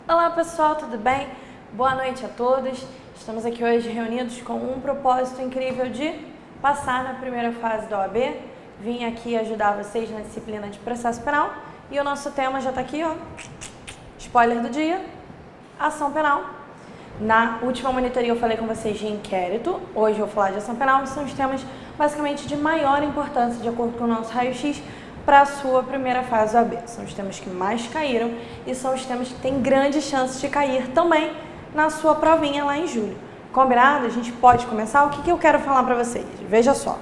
Olá pessoal, tudo bem? Boa noite a todos. Estamos aqui hoje reunidos com um propósito incrível de passar na primeira fase da OAB. Vim aqui ajudar vocês na disciplina de processo penal e o nosso tema já está aqui, ó. Spoiler do dia, ação penal. Na última monitoria eu falei com vocês de inquérito, hoje eu vou falar de ação penal, são os temas basicamente de maior importância de acordo com o nosso raio-x para a sua primeira fase da OAB. São os temas que mais caíram e são os temas que têm grandes chances de cair também na sua provinha lá em julho. Combinado? A gente pode começar? O que eu quero falar para vocês? Veja só.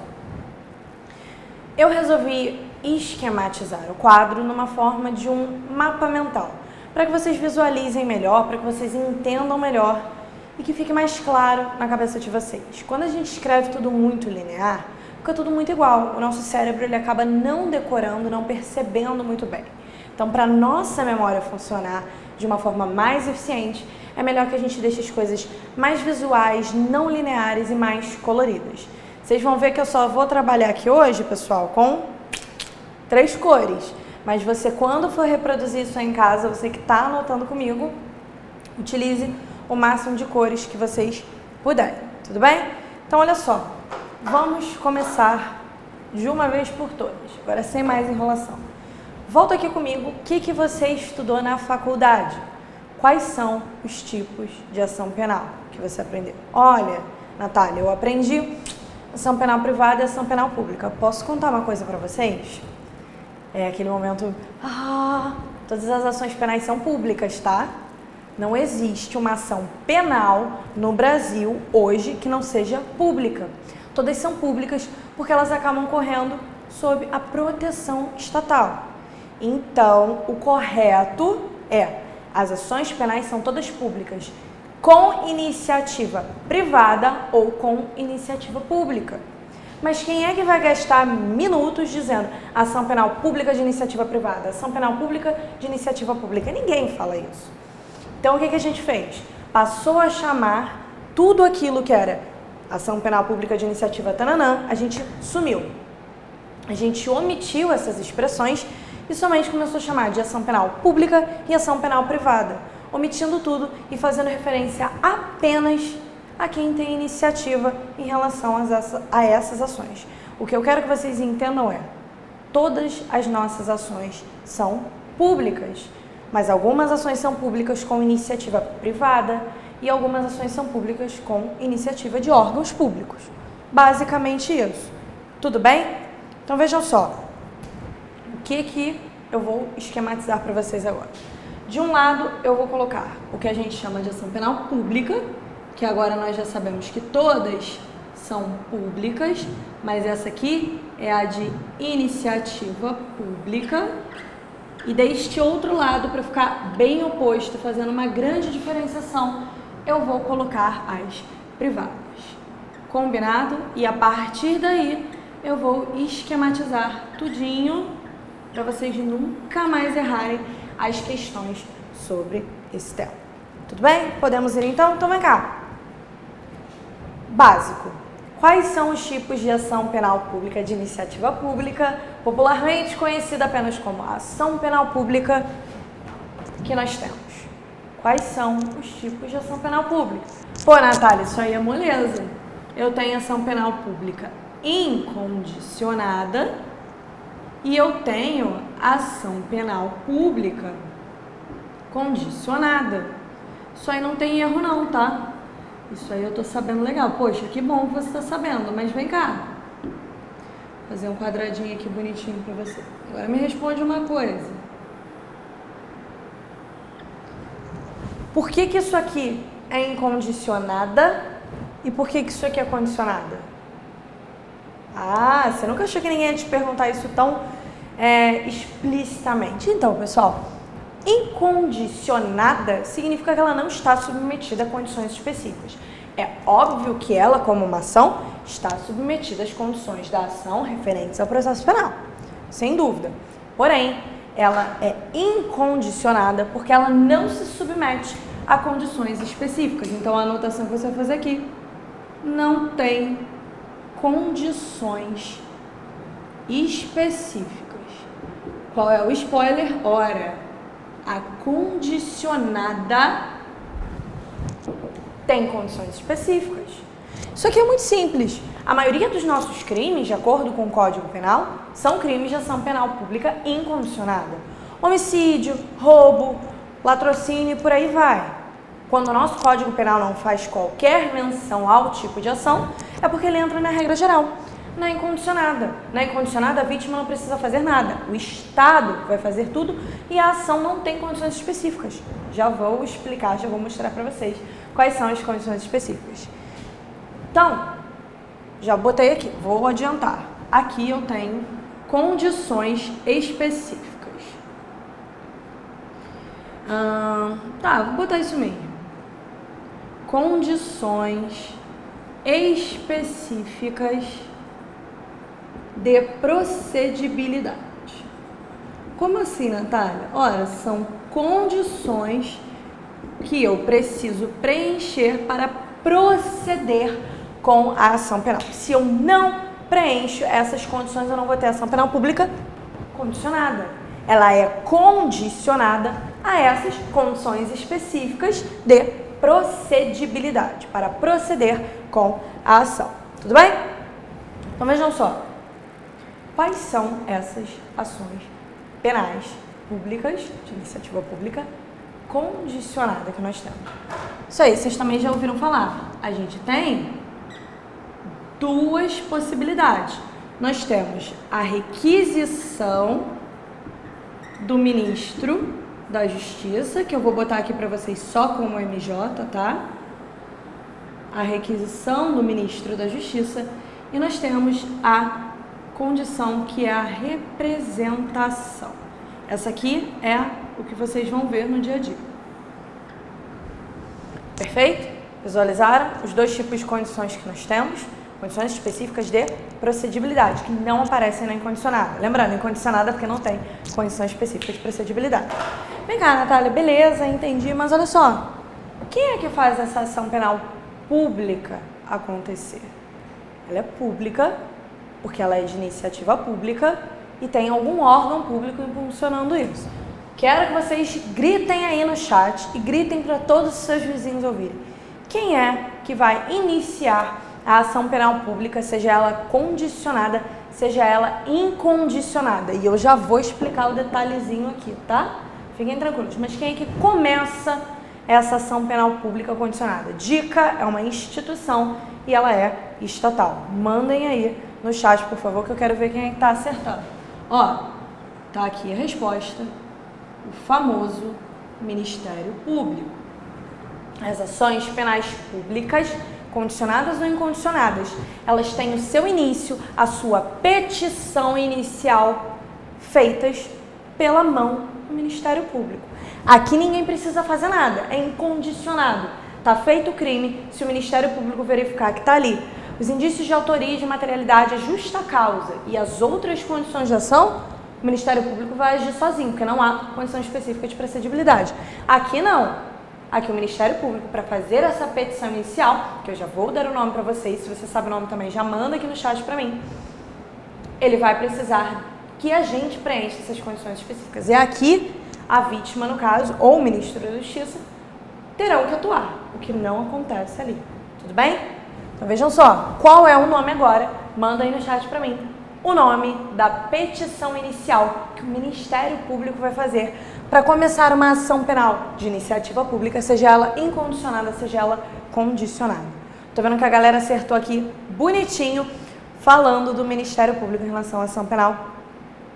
Eu resolvi esquematizar o quadro numa forma de um mapa mental, para que vocês visualizem melhor, para que vocês entendam melhor e que fique mais claro na cabeça de vocês. Quando a gente escreve tudo muito linear, fica tudo muito igual. O nosso cérebro ele acaba não decorando, não percebendo muito bem. Então, para a nossa memória funcionar de uma forma mais eficiente, é melhor que a gente deixe as coisas mais visuais, não lineares e mais coloridas. Vocês vão ver que eu só vou trabalhar aqui hoje, pessoal, com 3 cores. Mas você, quando for reproduzir isso em casa, você que está anotando comigo, utilize o máximo de cores que vocês puderem. Tudo bem? Então, olha só. Vamos começar de uma vez por todas, agora sem mais enrolação. Volta aqui comigo, o que você estudou na faculdade? Quais são os tipos de ação penal que você aprendeu? Olha, Natália, eu aprendi ação penal privada e ação penal pública. Posso contar uma coisa para vocês? É aquele momento, todas as ações penais são públicas, tá? Não existe uma ação penal no Brasil hoje que não seja pública. Todas são públicas porque elas acabam correndo sob a proteção estatal. Então, o correto é, as ações penais são todas públicas, com iniciativa privada ou com iniciativa pública. Mas quem é que vai gastar minutos dizendo ação penal pública de iniciativa privada, ação penal pública de iniciativa pública? Ninguém fala isso. Então, o que a gente fez? Passou a chamar tudo aquilo que era ação penal pública de iniciativa tananã, a gente sumiu. A gente omitiu essas expressões e somente começou a chamar de ação penal pública e ação penal privada, omitindo tudo e fazendo referência apenas a quem tem iniciativa em relação a essas ações. O que eu quero que vocês entendam é, todas as nossas ações são públicas, mas algumas ações são públicas com iniciativa privada, e algumas ações são públicas com iniciativa de órgãos públicos. Basicamente isso. Tudo bem? Então vejam só. O que eu vou esquematizar para vocês agora? De um lado, eu vou colocar o que a gente chama de ação penal pública, que agora nós já sabemos que todas são públicas, mas essa aqui é a de iniciativa pública. E deste outro lado, para ficar bem oposto, fazendo uma grande diferenciação, eu vou colocar as privadas. Combinado? E a partir daí, eu vou esquematizar tudinho para vocês nunca mais errarem as questões sobre esse tema. Tudo bem? Podemos ir então? Então vem cá. Básico. Quais são os tipos de ação penal pública de iniciativa pública, popularmente conhecida apenas como ação penal pública, que nós temos? Quais são os tipos de ação penal pública? Pô, Natália, isso aí é moleza. Eu tenho ação penal pública incondicionada e eu tenho ação penal pública condicionada. Isso aí não tem erro não, tá? Isso aí eu tô sabendo legal. Poxa, que bom que você tá sabendo, mas vem cá. Vou fazer um quadradinho aqui bonitinho pra você. Agora me responde uma coisa. Por que isso aqui é incondicionada e por que isso aqui é condicionada? Ah, você nunca achou que ninguém ia te perguntar isso tão explicitamente. Então, pessoal, incondicionada significa que ela não está submetida a condições específicas. É óbvio que ela, como uma ação, está submetida às condições da ação referentes ao processo penal, sem dúvida. Porém, ela é incondicionada porque ela não se submete a condições específicas. Então, a anotação que você vai fazer aqui não tem condições específicas. Qual é o spoiler? Ora, A condicionada tem condições específicas. Isso aqui é muito simples. A maioria dos nossos crimes, de acordo com o Código Penal, são crimes de ação penal pública incondicionada. Homicídio, roubo, latrocínio e por aí vai. Quando o nosso Código Penal não faz qualquer menção ao tipo de ação, é porque ele entra na regra geral. Na incondicionada. Na incondicionada, a vítima não precisa fazer nada. O Estado vai fazer tudo e a ação não tem condições específicas. Já vou explicar, já vou mostrar para vocês quais são as condições específicas. Então, já botei aqui, vou adiantar. Aqui eu tenho condições específicas. Tá, vou botar isso mesmo. Condições específicas de procedibilidade. Como assim, Natália? Ora, são condições que eu preciso preencher para proceder com a ação penal. Se eu não preencho essas condições, eu não vou ter ação penal pública condicionada. Ela é condicionada a essas condições específicas de procedibilidade, para proceder com a ação. Tudo bem? Então vejam só. Quais são essas ações penais públicas, de iniciativa pública, condicionada que nós temos? Isso aí, vocês também já ouviram falar. A gente tem duas possibilidades. Nós temos a requisição do ministro da Justiça, que eu vou botar aqui para vocês só como MJ, tá? A requisição do ministro da Justiça. E nós temos a condição que é a representação. Essa aqui é o que vocês vão ver no dia a dia. Perfeito? Visualizaram os dois tipos de condições que nós temos? Condições específicas de procedibilidade, que não aparecem na incondicionada. Lembrando, incondicionada porque não tem condições específicas de procedibilidade. Vem cá, Natália, beleza, entendi, mas olha só. Quem é que faz essa ação penal pública acontecer? Ela é pública, porque ela é de iniciativa pública e tem algum órgão público impulsionando isso. Quero que vocês gritem aí no chat e gritem para todos os seus vizinhos ouvirem. Quem é que vai iniciar a ação penal pública, seja ela condicionada, seja ela incondicionada? E eu já vou explicar o detalhezinho aqui, tá? Fiquem tranquilos. Mas quem é que começa essa ação penal pública condicionada? Dica, é uma instituição e ela é estatal. Mandem aí no chat, por favor, que eu quero ver quem é que tá acertando. Ó, tá aqui a resposta. O famoso Ministério Público. As ações penais públicas, condicionadas ou incondicionadas, elas têm o seu início, a sua petição inicial, feitas pela mão do Ministério Público. Aqui ninguém precisa fazer nada, é incondicionado. Tá feito o crime, se o Ministério Público verificar que tá ali os indícios de autoria e de materialidade, a justa causa e as outras condições de ação, o Ministério Público vai agir sozinho, porque não há condição específica de procedibilidade. Aqui não. Aqui o Ministério Público, para fazer essa petição inicial, que eu já vou dar o nome para vocês, se você sabe o nome também, já manda aqui no chat para mim. Ele vai precisar que a gente preencha essas condições específicas. E aqui, a vítima, no caso, ou o Ministro da Justiça, terão que atuar, o que não acontece ali. Tudo bem? Então vejam só, qual é o nome agora? Manda aí no chat para mim. O nome da petição inicial que o Ministério Público vai fazer para começar uma ação penal de iniciativa pública, seja ela incondicionada, seja ela condicionada. Tô vendo que a galera acertou aqui bonitinho, falando do Ministério Público em relação à ação penal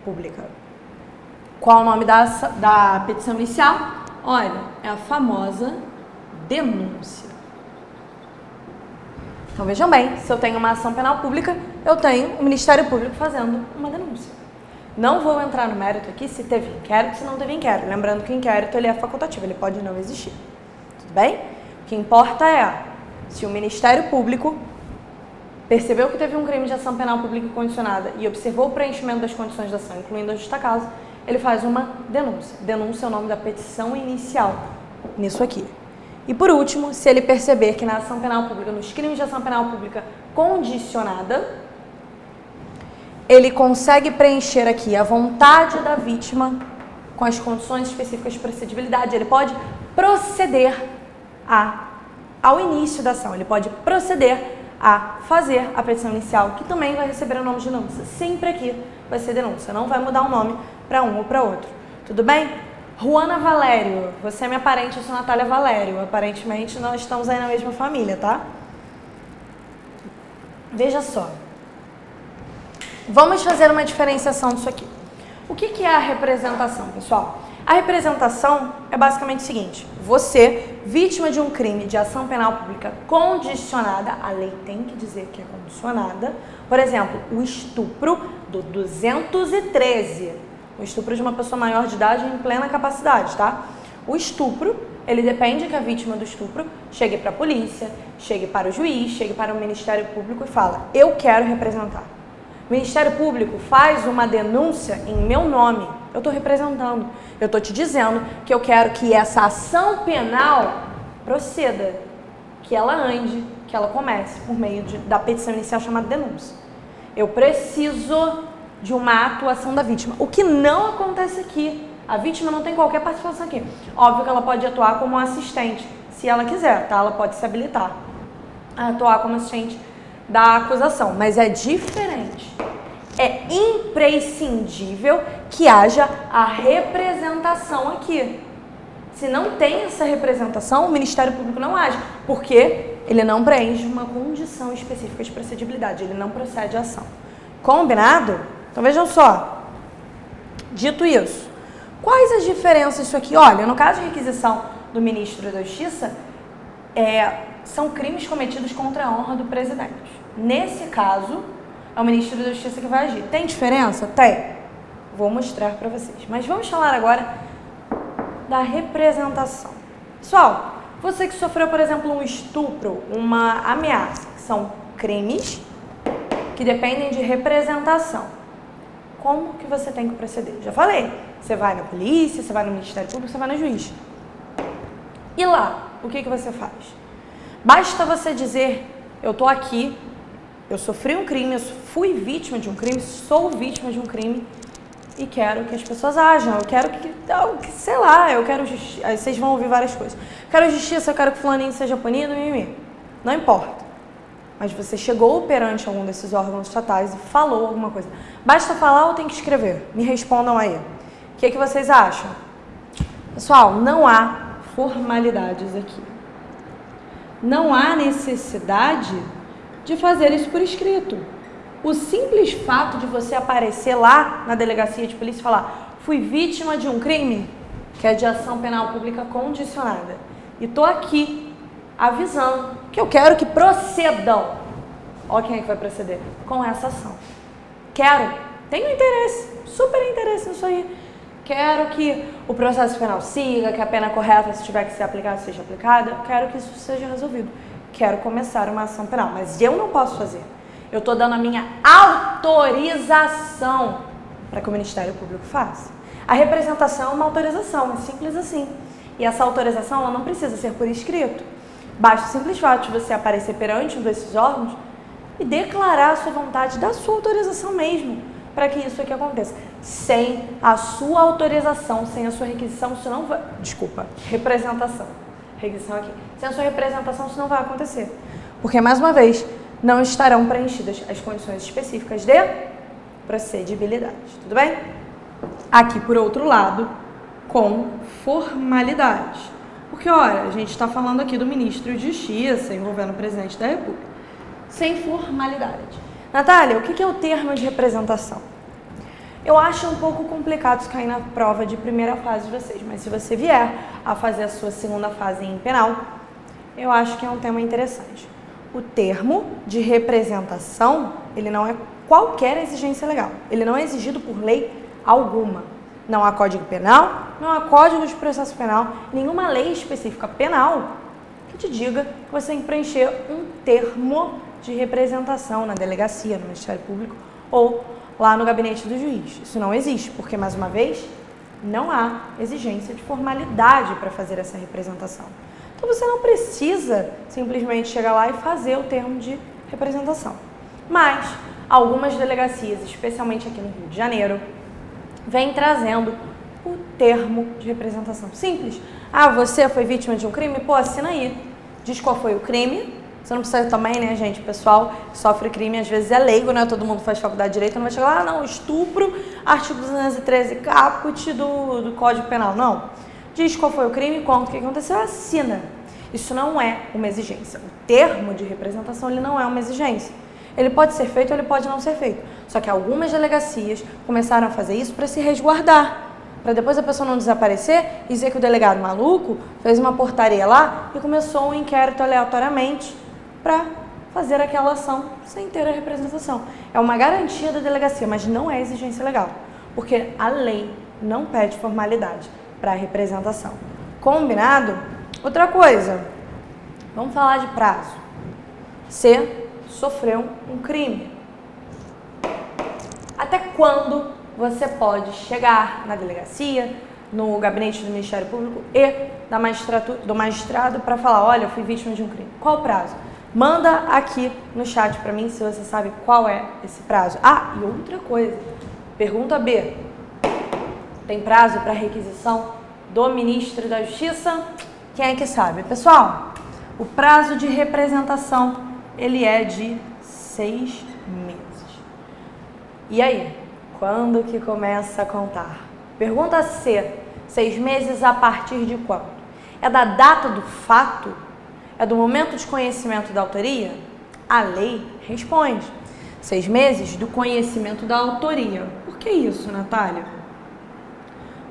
pública. Qual o nome da petição inicial? Olha, é a famosa denúncia. Então vejam bem, se eu tenho uma ação penal pública, eu tenho o Ministério Público fazendo uma denúncia. Não vou entrar no mérito aqui se teve inquérito, se não teve inquérito. Lembrando que o inquérito ele é facultativo, ele pode não existir. Tudo bem? O que importa é se o Ministério Público percebeu que teve um crime de ação penal pública condicionada e observou o preenchimento das condições de ação, incluindo a justa causa, ele faz uma denúncia. Denúncia é o nome da petição inicial nisso aqui. E por último, se ele perceber que na ação penal pública, nos crimes de ação penal pública condicionada, ele consegue preencher aqui a vontade da vítima com as condições específicas de procedibilidade, ele pode proceder ao início da ação, ele pode proceder a fazer a petição inicial, que também vai receber o nome de denúncia. Sempre aqui vai ser denúncia, não vai mudar o nome para um ou para outro. Tudo bem? Juana Valério, você é minha parente, eu sou Natália Valério. Aparentemente nós estamos aí na mesma família, tá? Veja só. Vamos fazer uma diferenciação disso aqui. O que é a representação, pessoal? A representação é basicamente o seguinte: você, vítima de um crime de ação penal pública condicionada, a lei tem que dizer que é condicionada, por exemplo, o estupro do 213, o estupro de uma pessoa maior de idade em plena capacidade, tá? O estupro, ele depende que a vítima do estupro chegue para a polícia, chegue para o juiz, chegue para o Ministério Público e fala: eu quero representar. O Ministério Público faz uma denúncia em meu nome, eu estou representando, eu estou te dizendo que eu quero que essa ação penal proceda, que ela ande, que ela comece por meio da petição inicial chamada denúncia. Eu preciso de uma atuação da vítima, o que não acontece aqui. A vítima não tem qualquer participação aqui. Óbvio que ela pode atuar como assistente, se ela quiser, tá? Ela pode se habilitar a atuar como assistente da acusação, mas é diferente. É imprescindível que haja a representação aqui. Se não tem essa representação, o Ministério Público não age, porque ele não preenche uma condição específica de procedibilidade, ele não procede à ação. Combinado? Então vejam só. Dito isso, quais as diferenças disso aqui? Olha, no caso de requisição do Ministro da Justiça, são crimes cometidos contra a honra do presidente. Nesse caso, é o Ministro da Justiça que vai agir. Tem diferença? Tem. Vou mostrar para vocês. Mas vamos falar agora da representação. Pessoal, você que sofreu, por exemplo, um estupro, uma ameaça, que são crimes que dependem de representação. Como que você tem que proceder? Já falei. Você vai na polícia, você vai no Ministério Público, você vai no juiz. E lá, o que você faz? Basta você dizer: eu tô aqui, eu sofri um crime, eu fui vítima de um crime, sou vítima de um crime e quero que as pessoas ajam, eu quero que sei lá, eu quero justiça. Aí vocês vão ouvir várias coisas. Quero justiça, eu quero que fulaninho seja punido, não importa. Mas você chegou perante algum desses órgãos estatais e falou alguma coisa. Basta falar ou tem que escrever? Me respondam aí. O que vocês acham? Pessoal, não há formalidades aqui. Não há necessidade de fazer isso por escrito. O simples fato de você aparecer lá na delegacia de polícia e falar: fui vítima de um crime, que é de ação penal pública condicionada, e tô aqui avisando que eu quero que procedam. Olha quem é que vai proceder com essa ação. Tenho interesse, super interesse nisso aí. Quero que o processo penal siga, que a pena correta, se tiver que ser aplicada, seja aplicada. Quero que isso seja resolvido. Quero começar uma ação penal, mas eu não posso fazer. Eu estou dando a minha autorização para que o Ministério Público faça. A representação é uma autorização, é simples assim. E essa autorização ela não precisa ser por escrito. Basta o simples fato de você aparecer perante um desses órgãos e declarar a sua vontade, da sua autorização mesmo, para que isso aqui aconteça. Sem a sua autorização, sem a sua requisição, isso não vai... Desculpa, representação. Requisição aqui. Sem a sua representação, isso não vai acontecer. Porque, mais uma vez, não estarão preenchidas as condições específicas de procedibilidade. Tudo bem? Aqui, por outro lado, com formalidade. Porque, olha, a gente está falando aqui do Ministro de Justiça envolvendo o Presidente da República. Sem formalidade. Natália, o que é o termo de representação? Eu acho um pouco complicado isso cair na prova de primeira fase de vocês, mas se você vier a fazer a sua segunda fase em penal, eu acho que é um tema interessante. O termo de representação, ele não é qualquer exigência legal. Ele não é exigido por lei alguma. Não há Código Penal, não há Código de Processo Penal, nenhuma lei específica penal que te diga que você tem que preencher um termo de representação na delegacia, no Ministério Público ou lá no gabinete do juiz. Isso não existe, porque, mais uma vez, não há exigência de formalidade para fazer essa representação. Então, você não precisa simplesmente chegar lá e fazer o termo de representação. Mas, algumas delegacias, especialmente aqui no Rio de Janeiro, vêm trazendo o termo de representação. Simples. Ah, você foi vítima de um crime? Pô, assina aí. Diz qual foi o crime. Você não precisa também, né, gente? O pessoal que sofre crime às vezes é leigo, né? Todo mundo faz faculdade de direito, não vai chegar lá, não, estupro, artigo 213 caput do Código Penal. Não. Diz qual foi o crime, conta o que aconteceu, assina. Isso não é uma exigência. O termo de representação, ele não é uma exigência. Ele pode ser feito ou ele pode não ser feito. Só que algumas delegacias começaram a fazer isso para se resguardar. Para depois a pessoa não desaparecer e dizer que o delegado maluco fez uma portaria lá e começou um inquérito aleatoriamente para fazer aquela ação sem ter a representação. É uma garantia da delegacia, mas não é exigência legal, porque a lei não pede formalidade para a representação. Combinado? Outra coisa, vamos falar de prazo. Você sofreu um crime. Até quando você pode chegar na delegacia, no gabinete do Ministério Público e do magistrado para falar, olha, eu fui vítima de um crime. Qual o prazo? Manda aqui no chat para mim se você sabe qual é esse prazo. Ah, e outra coisa, pergunta B. Tem prazo para requisição do Ministro da Justiça? Quem é que sabe? Pessoal, o prazo de representação, ele é de 6 meses. E aí, quando que começa a contar? Pergunta C, 6 meses a partir de quando? É da data do fato? É do momento de conhecimento da autoria? A lei responde. 6 meses do conhecimento da autoria. Por que isso, Natália?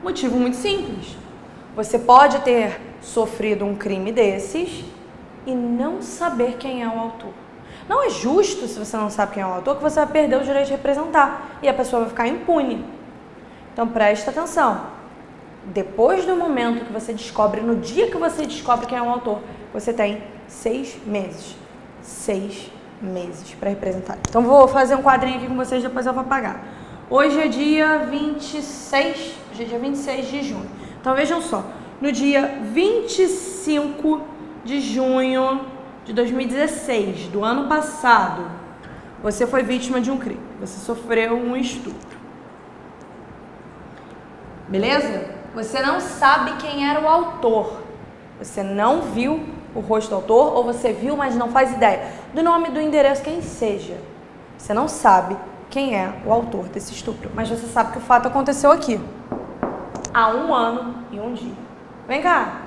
Motivo muito simples. Você pode ter sofrido um crime desses e não saber quem é o autor. Não é justo, se você não sabe quem é o autor, que você vai perder o direito de representar e a pessoa vai ficar impune. Então presta atenção. Depois do momento que você descobre, no dia que você descobre quem é o autor, você tem 6 meses. 6 meses para representar. Então vou fazer um quadrinho aqui com vocês, depois eu vou apagar. Hoje é dia 26, hoje é dia 26 de junho. Então vejam só, no dia 25 de junho de 2016, do ano passado, você foi vítima de um crime, você sofreu um estupro. Beleza? Você não sabe quem era o autor, você não viu o rosto do autor, ou você viu, mas não faz ideia do nome, do endereço, quem seja. Você não sabe quem é o autor desse estupro, mas você sabe que o fato aconteceu aqui, há 1 ano e 1 dia. Vem cá,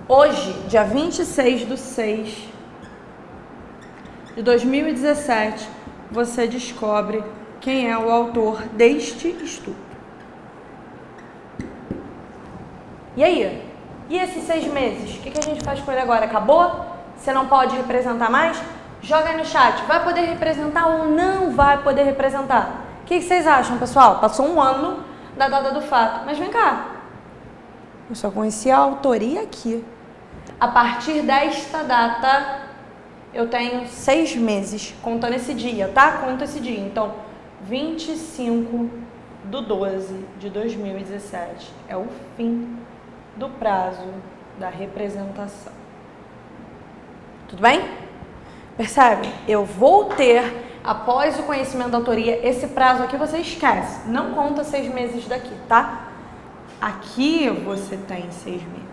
hoje, dia 26/6 de 2017, você descobre quem é o autor deste estupro. E aí? E esses 6 meses? O que a gente faz com ele agora? Acabou? Você não pode representar mais? Joga aí no chat. Vai poder representar ou não vai poder representar? O que vocês acham, pessoal? Passou 1 ano da data do fato. Mas vem cá. Eu só conheci a autoria aqui. A partir desta data, eu tenho 6 meses, contando esse dia, tá? Conta esse dia. Então, 25/12/2017 é o fim do prazo da representação. Tudo bem? Percebe? Eu vou ter, após o conhecimento da autoria, esse prazo aqui você esquece. Não conta 6 meses daqui, tá? Aqui você tem 6 meses.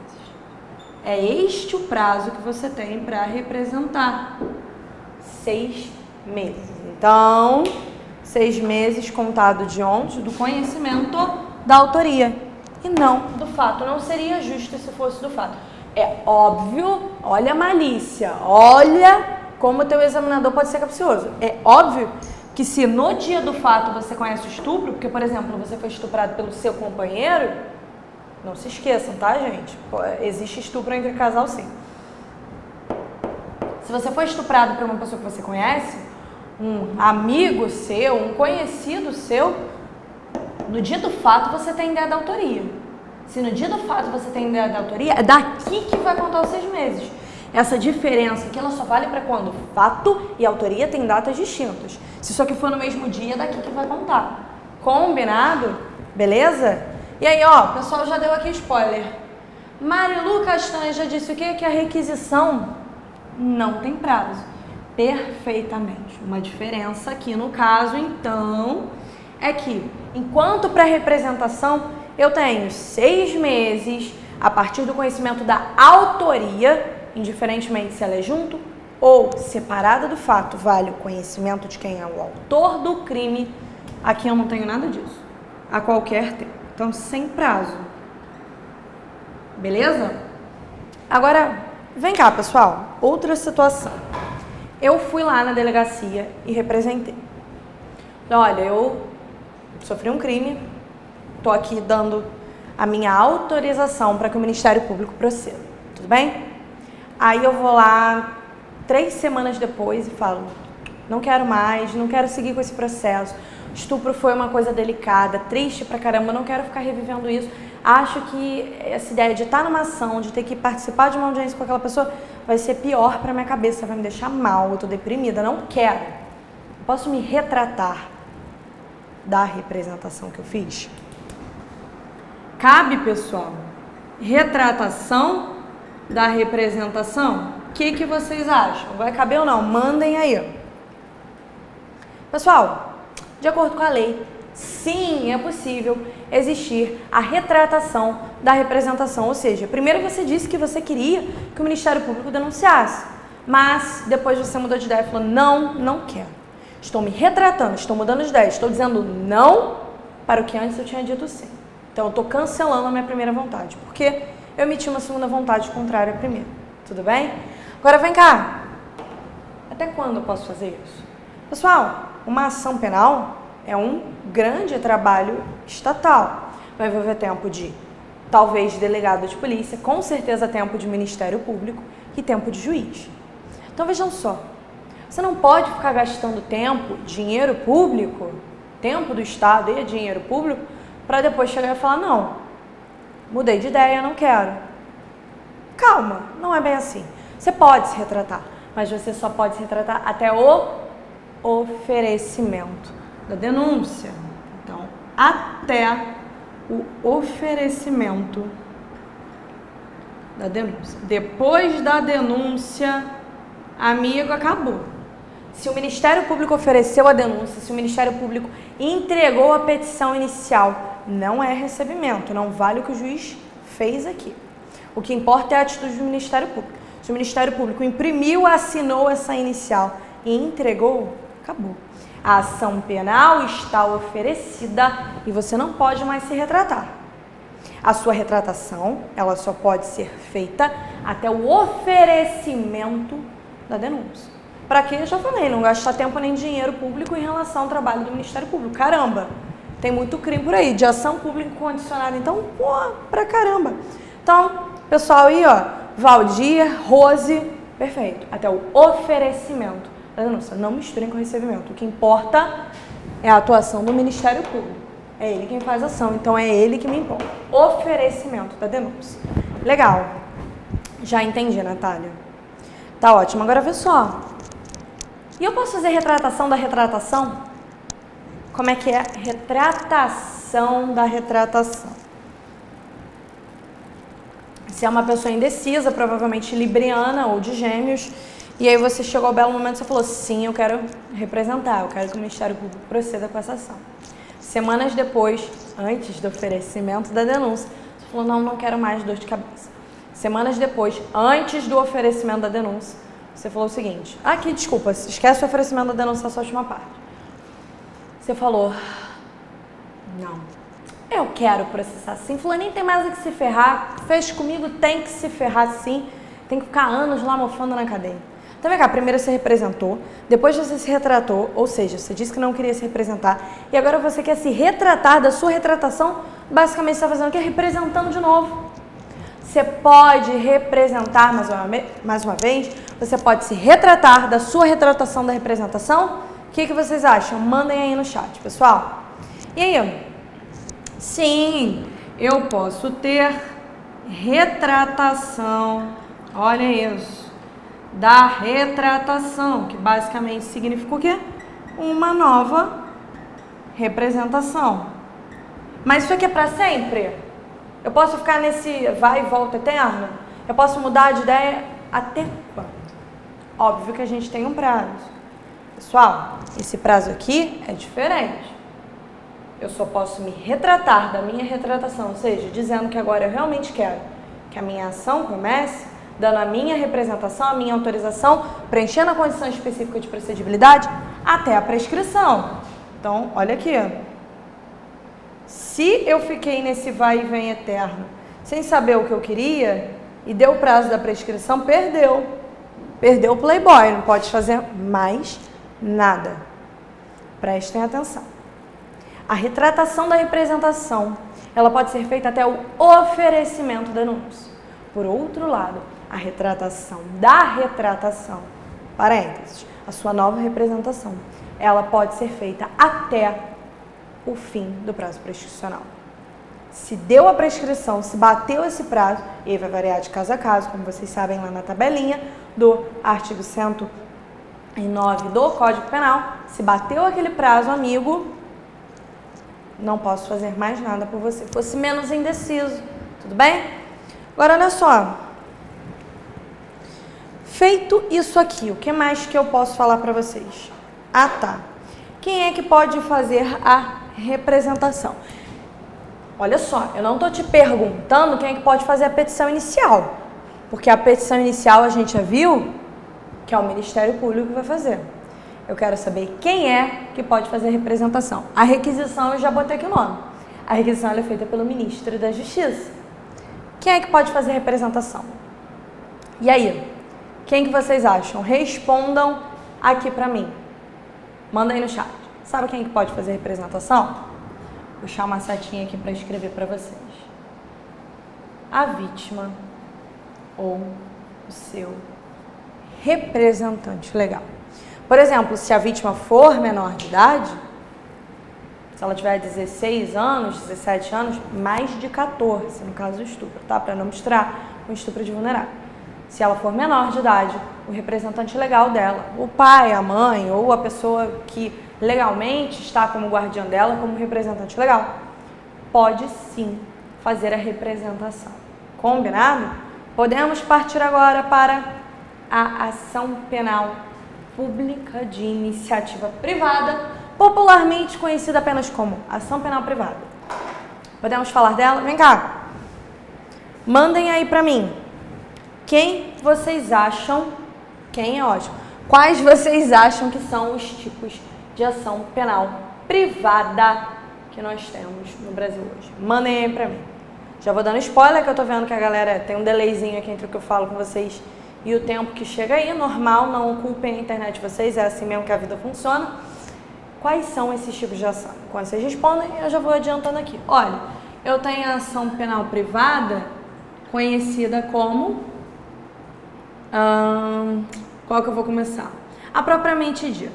É este o prazo que você tem para representar. 6 meses. Então, 6 meses contado de onde? Do conhecimento da autoria. E não do fato. Não seria justo se fosse do fato. É óbvio, olha a malícia, olha como o teu examinador pode ser capcioso. É óbvio que se no dia do fato você conhece o estupro, porque, por exemplo, você foi estuprado pelo seu companheiro, não se esqueçam, tá, gente? Existe estupro entre casal, sim. Se você foi estuprado por uma pessoa que você conhece, um amigo seu, um conhecido seu, no dia do fato você tem ideia da autoria. Se no dia do fato você tem ideia da autoria, é daqui que vai contar os 6 meses. Essa diferença aqui, ela só vale para quando fato e autoria têm datas distintas. Se isso aqui for no mesmo dia, é daqui que vai contar. Combinado? Beleza? E aí, ó, o pessoal já deu aqui spoiler. Marilu Castanha já disse o quê? Que a requisição não tem prazo. Perfeitamente. Uma diferença aqui no caso, então, é que enquanto para representação eu tenho 6 meses a partir do conhecimento da autoria, indiferentemente se ela é junto ou separada do fato, vale o conhecimento de quem é o autor do crime. Aqui eu não tenho nada disso, a qualquer tempo. Então, sem prazo. Beleza? Agora, vem cá, pessoal. Outra situação. Eu fui lá na delegacia e representei. Olha, eu sofri um crime, tô aqui dando a minha autorização para que o Ministério Público proceda. Tudo bem? Aí eu vou lá 3 semanas depois e falo, não quero mais, não quero seguir com esse processo. Estupro foi uma coisa delicada, triste pra caramba, não quero ficar revivendo isso. Acho que essa ideia de estar numa ação, de ter que participar de uma audiência com aquela pessoa, vai ser pior pra minha cabeça, vai me deixar mal, eu tô deprimida, não quero. Posso me retratar da representação que eu fiz? Cabe, pessoal, retratação da representação? O que vocês acham? Vai caber ou não? Mandem aí. Pessoal, de acordo com a lei, sim, é possível existir a retratação da representação. Ou seja, primeiro você disse que você queria que o Ministério Público denunciasse, mas depois você mudou de ideia e falou, não quero. Estou me retratando, estou mudando de ideia, estou dizendo não para o que antes eu tinha dito sim. Então eu estou cancelando a minha primeira vontade, porque eu emiti uma segunda vontade contrária à primeira. Tudo bem? Agora vem cá. Até quando eu posso fazer isso? Pessoal, uma ação penal é um grande trabalho estatal. Vai envolver tempo de, talvez, delegado de polícia, com certeza tempo de Ministério Público e tempo de juiz. Então vejam só, você não pode ficar gastando tempo, dinheiro público, tempo do Estado e dinheiro público, para depois chegar e falar, não, mudei de ideia, não quero. Calma, não é bem assim. Você pode se retratar, mas você só pode se retratar até o oferecimento da denúncia. Então, até o oferecimento da denúncia. Depois da denúncia, amigo, acabou. Se o Ministério Público ofereceu a denúncia, se o Ministério Público entregou a petição inicial, não é recebimento, não vale o que o juiz fez aqui. O que importa é a atitude do Ministério Público. Se o Ministério Público imprimiu, assinou essa inicial e entregou, acabou. A ação penal está oferecida e você não pode mais se retratar. A sua retratação, ela só pode ser feita até o oferecimento da denúncia. Para que eu já falei, não gastar tempo nem dinheiro público em relação ao trabalho do Ministério Público. Caramba, tem muito crime por aí, de ação pública condicionada, então, pô, pra caramba. Então, pessoal aí, ó, Valdir, Rose, perfeito, até o oferecimento da denúncia. Não misturem com o recebimento. O que importa é a atuação do Ministério Público. É ele quem faz a ação, então é ele que me impõe. Oferecimento da denúncia. Legal. Já entendi, Natália. Tá ótimo. Agora vê só. E eu posso fazer retratação da retratação? Como é que é? Retratação da retratação. Se é uma pessoa indecisa, provavelmente libriana ou de gêmeos, e aí você chegou ao belo momento e você falou, sim, eu quero representar, eu quero que o Ministério Público proceda com essa ação. Semanas depois, antes do oferecimento da denúncia, você falou, não quero mais dor de cabeça. Semanas depois, antes do oferecimento da denúncia, você falou o seguinte, aqui, desculpa, esquece o oferecimento da denúncia, essa última parte. Você falou, não, eu quero processar sim, fulaninho tem mais a que se ferrar, fez comigo, tem que se ferrar sim, tem que ficar anos lá mofando na cadeia. Então vem cá, primeiro você representou, depois você se retratou, ou seja, você disse que não queria se representar, e agora você quer se retratar da sua retratação, basicamente você está fazendo o quê? Representando de novo. Você pode representar, mais uma vez, você pode se retratar da sua retratação da representação. O que vocês acham? Mandem aí no chat, pessoal. E aí? Sim, eu posso ter retratação, olha isso, da retratação, que basicamente significa o quê? Uma nova representação. Mas isso aqui é para sempre? Eu posso ficar nesse vai e volta eterno? Eu posso mudar de ideia até quando? Óbvio que a gente tem um prazo. Pessoal, esse prazo aqui é diferente. eu só posso me retratar da minha retratação, ou seja, dizendo que agora eu realmente quero que a minha ação comece, dando a minha representação, a minha autorização, preenchendo a condição específica de procedibilidade até a prescrição. Então, olha aqui. Se eu fiquei nesse vai e vem eterno, sem saber o que eu queria, e deu o prazo da prescrição, perdeu. Perdeu o Playboy, não pode fazer mais nada. Prestem atenção. A retratação da representação, ela pode ser feita até o oferecimento do anúncio. Por outro lado, a retratação da retratação, parênteses, a sua nova representação, ela pode ser feita até o fim do prazo prescricional. Se deu a prescrição, se bateu esse prazo, e aí vai variar de caso a caso, como vocês sabem lá na tabelinha do artigo 109 do Código Penal, se bateu aquele prazo, amigo, não posso fazer mais nada por você. Fosse menos indeciso, tudo bem? Agora, olha só. Feito isso aqui, o que mais que eu posso falar para vocês? Ah, tá. Quem é que pode fazer a representação? Olha só, eu não estou te perguntando quem é que pode fazer a petição inicial, porque a petição inicial a gente já viu que é o Ministério Público que vai fazer. Eu quero saber quem é que pode fazer a representação. A requisição, eu já botei aqui o nome. A requisição ela é feita pelo Ministro da Justiça. Quem é que pode fazer a representação? E aí? Quem que vocês acham? Respondam aqui pra mim. Manda aí no chat. Sabe quem que pode fazer a representação? Vou puxar uma setinha aqui para escrever para vocês. A vítima ou o seu representante legal. Por exemplo, se a vítima for menor de idade, se ela tiver 16 anos, 17 anos, mais de 14, no caso do estupro, tá? Para não misturar com estupro de vulnerável. Se ela for menor de idade, o representante legal dela, o pai, a mãe ou a pessoa que legalmente está como guardiã dela, como representante legal, pode sim fazer a representação. Combinado? Podemos partir agora para a ação penal pública de iniciativa privada, popularmente conhecida apenas como ação penal privada. Podemos falar dela? Vem cá. Mandem aí pra mim. Quem vocês acham, quem é ótimo, quais vocês acham que são os tipos de ação penal privada que nós temos no Brasil hoje? Mandem aí pra mim. Já vou dando spoiler, que eu tô vendo que a galera tem um delayzinho aqui entre o que eu falo com vocês e o tempo que chega aí. Normal, não culpem a internet de vocês, é assim mesmo que a vida funciona. Quais são esses tipos de ação? Quando vocês respondem, eu já vou adiantando aqui. Olha, eu tenho a ação penal privada, conhecida como... qual que eu vou começar? A propriamente dita.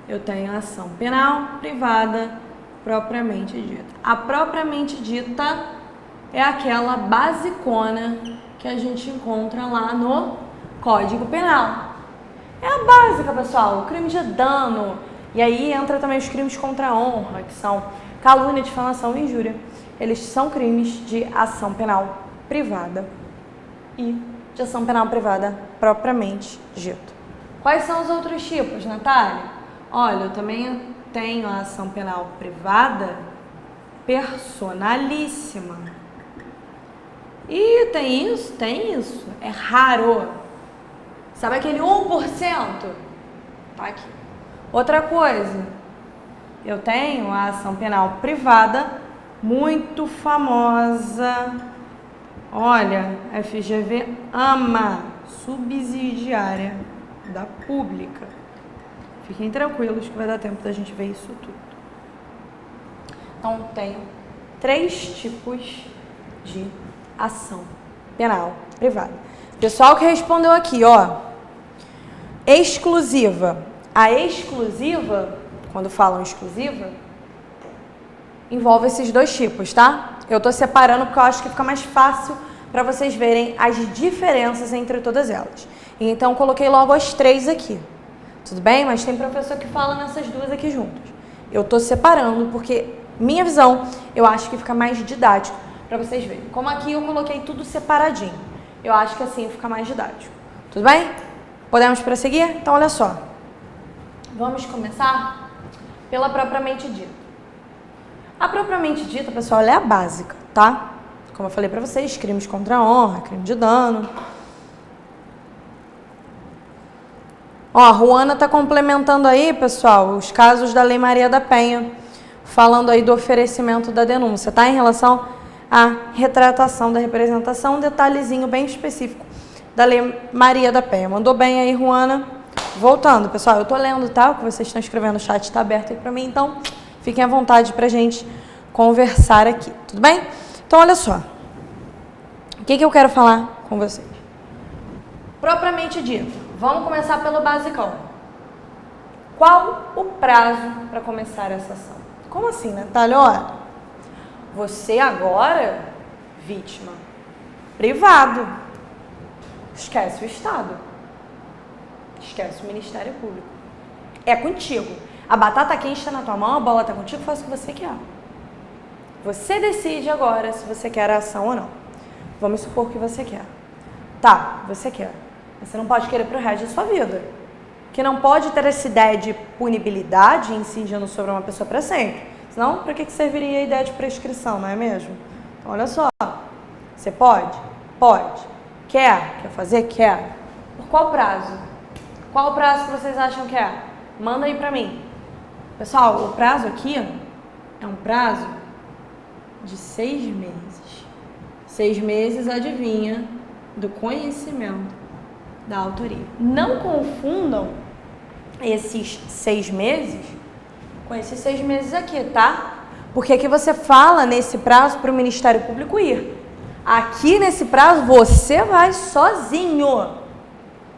Eu tenho a ação penal privada propriamente dita. A propriamente dita é aquela basicona que a gente encontra lá no Código Penal. É a básica, pessoal, o crime de dano. E aí entra também os crimes contra a honra, que são calúnia, difamação e injúria. Eles são crimes de ação penal privada e de ação penal privada propriamente dito. Quais são os outros tipos, Natália? Olha, eu também tenho a ação penal privada personalíssima. E tem isso? Tem isso. É raro. Sabe aquele 1%? Tá aqui. Outra coisa, eu tenho a ação penal privada muito famosa. Olha, a FGV ama, subsidiária da pública. Fiquem tranquilos que vai dar tempo da gente ver isso tudo. Então, tenho 3 tipos de ação penal privada. Pessoal que respondeu aqui, ó, exclusiva. A exclusiva, quando falam exclusiva, envolve esses 2 tipos, tá? Eu tô separando porque eu acho que fica mais fácil para vocês verem as diferenças entre todas elas. Então, coloquei logo as 3 aqui. Tudo bem? Mas tem professor que fala nessas 2 aqui juntas. Eu tô separando porque, minha visão, eu acho que fica mais didático para vocês verem. Como aqui eu coloquei tudo separadinho. Eu acho que assim fica mais didático. Tudo bem? Podemos prosseguir? Então, olha só. Vamos começar pela propriamente dita. A propriamente dita, pessoal, ela é a básica, tá? Como eu falei pra vocês, crimes contra a honra, crime de dano. Ó, a Ruana tá complementando aí, pessoal, os casos da Lei Maria da Penha, falando aí do oferecimento da denúncia, tá? Em relação à retratação da representação, um detalhezinho bem específico da Lei Maria da Penha. Mandou bem aí, Ruana. Voltando, pessoal, eu tô lendo, tá? O que vocês estão escrevendo no chat tá aberto aí pra mim, então fiquem à vontade pra gente conversar aqui, tudo bem? Então, olha só. O que eu quero falar com vocês? Propriamente dito, vamos começar pelo basicão. Qual o prazo para começar essa ação? Como assim, Natália? Olha, você agora, vítima, privado, esquece o Estado, esquece o Ministério Público. É contigo. A batata quente está na tua mão, a bola está contigo, faz o que você quer. Você decide agora se você quer a ação ou não. Vamos supor que você quer. Tá, você quer. Você não pode querer pro resto da sua vida. Que não pode ter essa ideia de punibilidade incidindo sobre uma pessoa para sempre. Senão, para que serviria a ideia de prescrição, não é mesmo? Então, olha só. Você pode? Pode. Quer? Quer fazer? Quer. Por qual prazo? Qual o prazo que vocês acham que é? Manda aí pra mim. Pessoal, o prazo aqui é um prazo de 6 meses. 6 meses, adivinha, do conhecimento da autoria. Não confundam esses 6 meses com esses 6 meses aqui, tá? Porque aqui você fala nesse prazo para o Ministério Público ir. Aqui nesse prazo você vai sozinho.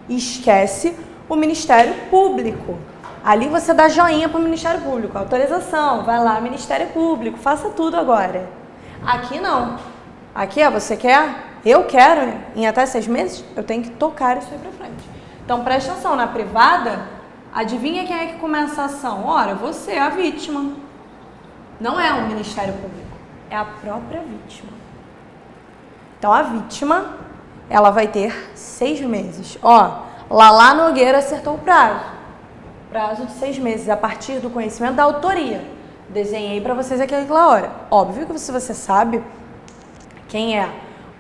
Esquece o Ministério Público. Ali você dá joinha para o Ministério Público, autorização, vai lá, Ministério Público, faça tudo agora. Aqui não. Aqui, ó, você quer? Eu quero, em até 6 meses, eu tenho que tocar isso aí pra frente. Então, presta atenção, na privada, adivinha quem é que começa a ação? Ora, você é a vítima. Não é o Ministério Público, é a própria vítima. Então, a vítima, ela vai ter 6 meses. Ó, Lala Nogueira acertou o prazo. Prazo de 6 meses, a partir do conhecimento da autoria. Desenhei pra vocês aquela hora. Óbvio que se você sabe quem é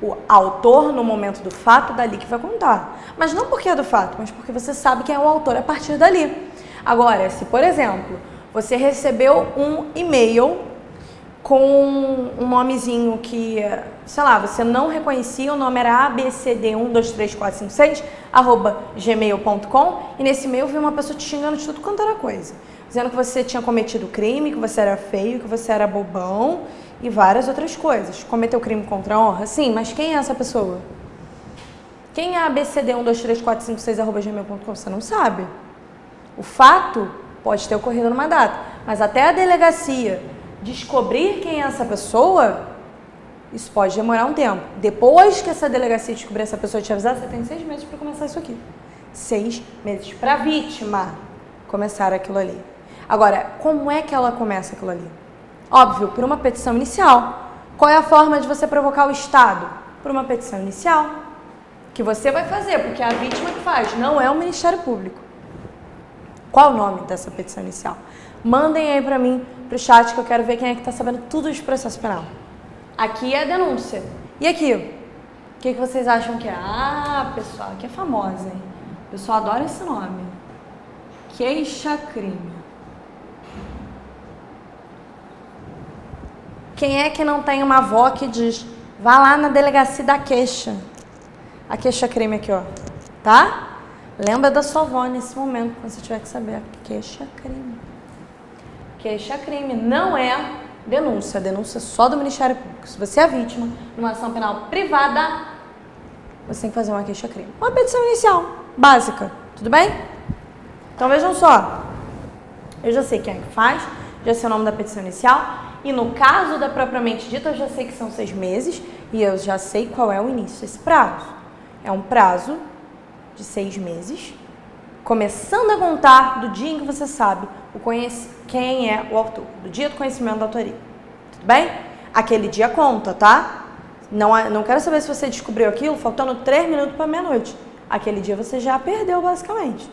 o autor no momento do fato, dali que vai contar. Mas não porque é do fato, mas porque você sabe quem é o autor a partir dali. Agora, se, por exemplo, você recebeu um e-mail com um nomezinho que, sei lá, você não reconhecia, o nome era abcd1234556, @gmail.com, e nesse e-mail veio uma pessoa te xingando de tudo quanto era coisa. Dizendo que você tinha cometido crime, que você era feio, que você era bobão, e várias outras coisas. Cometeu crime contra a honra? Sim, mas quem é essa pessoa? Quem é a abcd1234556@gmail.com? Você não sabe. O fato pode ter ocorrido numa data, mas até a delegacia descobrir quem é essa pessoa, isso pode demorar um tempo. Depois que essa delegacia descobrir essa pessoa e te avisar, você tem 6 meses para começar isso aqui. 6 meses para a vítima começar aquilo ali. Agora, como é que ela começa aquilo ali? Óbvio, por uma petição inicial. Qual é a forma de você provocar o Estado? Por uma petição inicial. Que você vai fazer, porque é a vítima que faz, não é o Ministério Público. Qual o nome dessa petição inicial? Mandem aí pra mim, pro chat, que eu quero ver quem é que tá sabendo tudo de processo penal. Aqui é a denúncia. E aqui? O que vocês acham que é? Ah, pessoal, aqui é famosa, hein? O pessoal adora esse nome. Queixa-crime. Quem é que não tem uma avó que diz, vá lá na delegacia da queixa. A queixa-crime aqui, ó. Tá? Lembra da sua avó nesse momento, quando você tiver que saber. Queixa-crime. Queixa-crime não é denúncia. Denúncia só do Ministério Público. Se você é vítima de uma ação penal privada, você tem que fazer uma queixa-crime. Uma petição inicial, básica. Tudo bem? Então vejam só. Eu já sei quem é que faz, já sei o nome da petição inicial. E no caso da propriamente dita, eu já sei que são 6 meses e eu já sei qual é o início desse prazo. É um prazo de 6 meses, começando a contar do dia em que você sabe quem é o autor, do dia do conhecimento da autoria. Tudo bem? Aquele dia conta, tá? Não quero saber se você descobriu aquilo faltando 3 minutos para meia-noite. Aquele dia você já perdeu, basicamente.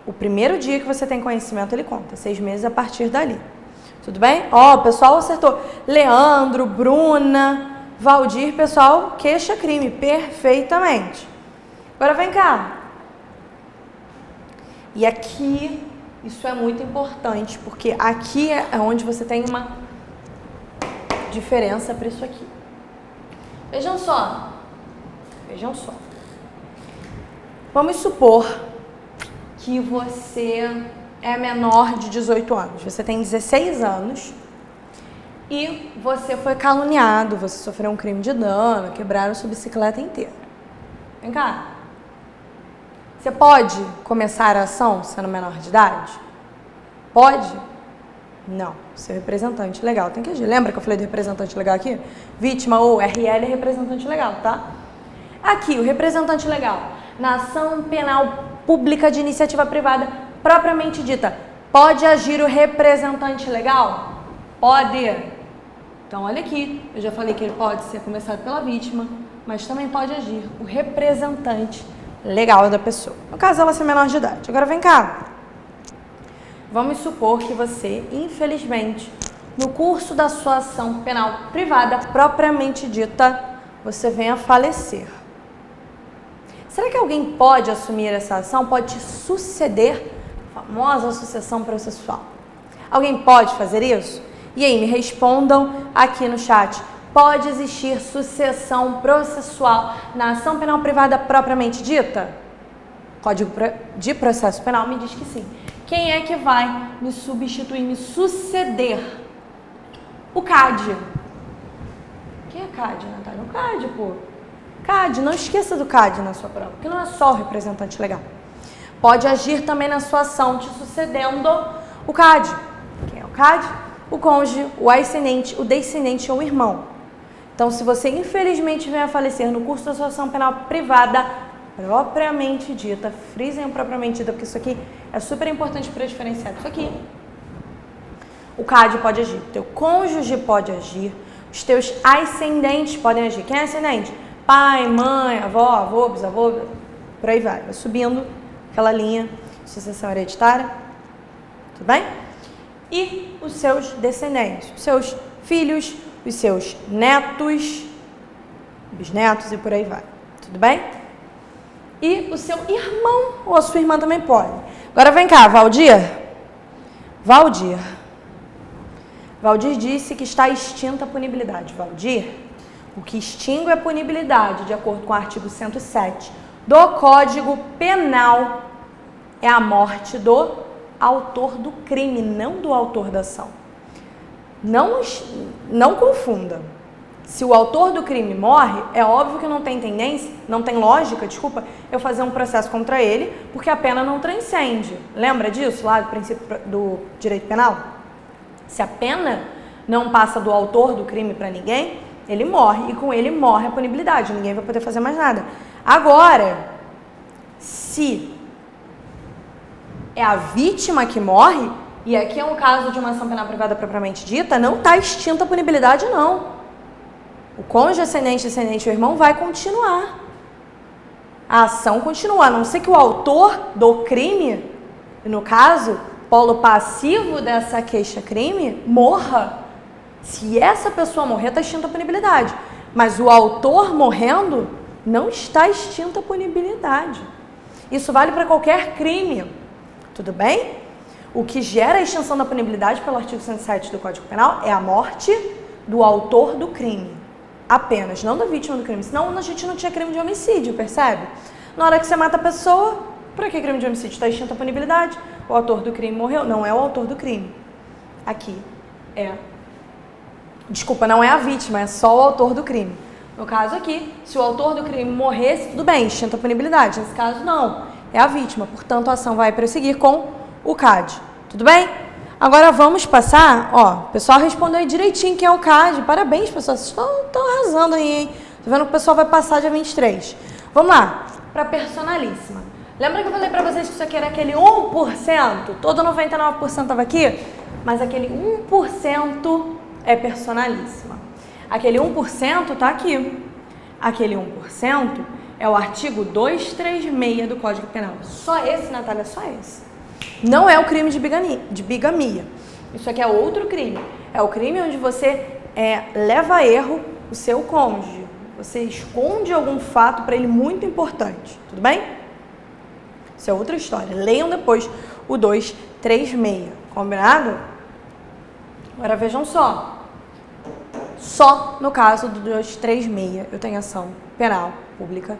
O primeiro dia que você tem conhecimento, ele conta. 6 meses a partir dali. Tudo bem? Ó, o pessoal acertou. Leandro, Bruna, Valdir, pessoal, queixa crime, perfeitamente. Agora vem cá. E aqui, isso é muito importante, porque aqui é onde você tem uma diferença para isso aqui. Vejam só. Vejam só. Vamos supor que você é menor de 18 anos. Você tem 16 anos e você foi caluniado, você sofreu um crime de dano, quebraram sua bicicleta inteira. Vem cá. Você pode começar a ação sendo menor de idade? Pode? Não. Seu representante legal tem que agir. Lembra que eu falei do representante legal aqui? Vítima ou RL é representante legal, tá? Aqui, o representante legal. Na ação penal pública de iniciativa privada propriamente dita, pode agir o representante legal? Pode. Então, olha aqui. Eu já falei que ele pode ser começado pela vítima, mas também pode agir o representante legal da pessoa. No caso, ela ser menor de idade. Agora, vem cá. Vamos supor que você, infelizmente, no curso da sua ação penal privada propriamente dita, você venha a falecer. Será que alguém pode assumir essa ação? Pode te suceder? A famosa sucessão processual. Alguém pode fazer isso? E aí, me respondam aqui no chat. Pode existir sucessão processual na ação penal privada propriamente dita? Código de processo penal me diz que sim. Quem é que vai me substituir, me suceder? O CAD. Quem é CAD, Natália? O CAD, pô. CAD, não esqueça do CAD na sua prova, porque não é só o representante legal. Pode agir também na sua ação, te sucedendo o CAD. Quem é o CAD? O cônjuge, o ascendente, o descendente ou o irmão. Então, se você infelizmente vier a falecer no curso da sua ação penal privada, propriamente dita, frisem o propriamente dita, porque isso aqui é super importante para diferenciar disso aqui. O CAD pode agir, o teu cônjuge pode agir, os teus ascendentes podem agir. Quem é ascendente? Pai, mãe, avó, avô, bisavô, por aí vai subindo aquela linha de sucessão hereditária, tudo bem? E os seus descendentes, os seus filhos, os seus netos, bisnetos e por aí vai, tudo bem? E o seu irmão ou a sua irmã também pode. Agora vem cá, Valdir. Valdir disse que está extinta a punibilidade. Valdir, o que extingue a punibilidade, de acordo com o artigo 107 do Código Penal, é a morte do autor do crime, não do autor da ação. Não confunda. Se o autor do crime morre, é óbvio que não tem lógica, eu fazer um processo contra ele, porque a pena não transcende. Lembra disso lá do princípio do direito penal? Se a pena não passa do autor do crime para ninguém, ele morre, e com ele morre a punibilidade, ninguém vai poder fazer mais nada. Agora, se é a vítima que morre, e aqui é um caso de uma ação penal privada propriamente dita, não está extinta a punibilidade, não. O cônjuge, ascendente e o irmão vai continuar. A ação continua, a não ser que o autor do crime, no caso, polo passivo dessa queixa-crime, morra. Se essa pessoa morrer, está extinta a punibilidade. Mas o autor morrendo, não está extinta a punibilidade. Isso vale para qualquer crime. Tudo bem? O que gera a extinção da punibilidade pelo artigo 107 do Código Penal é a morte do autor do crime. Apenas, não da vítima do crime. Senão a gente não tinha crime de homicídio, percebe? Na hora que você mata a pessoa, para que crime de homicídio? Está extinta a punibilidade. O autor do crime morreu. Não é o autor do crime. Aqui é... Desculpa, não é a vítima, é só o autor do crime. No caso aqui, se o autor do crime morresse, tudo bem, extinta a punibilidade. Nesse caso, não. É a vítima. Portanto, a ação vai prosseguir com o CAD. Tudo bem? Agora vamos passar, ó, o pessoal respondeu aí direitinho quem é o CAD. Parabéns, pessoal, vocês estão arrasando aí, hein? Tô vendo que o pessoal vai passar dia 23. Vamos lá, para personalíssima. Lembra que eu falei para vocês que isso aqui era aquele 1%? Todo 99% estava aqui? Mas aquele 1% é personalíssima. Aquele 1% tá aqui. Aquele 1% é o artigo 236 do Código Penal. Só esse, Natália, só esse. Não é o crime de bigamia. Isso aqui é outro crime. É o crime onde você leva a erro o seu cônjuge. Você esconde algum fato para ele muito importante. Tudo bem? Isso é outra história. Leiam depois o 236. Combinado? Agora vejam só. Só no caso do 236 eu tenho ação penal pública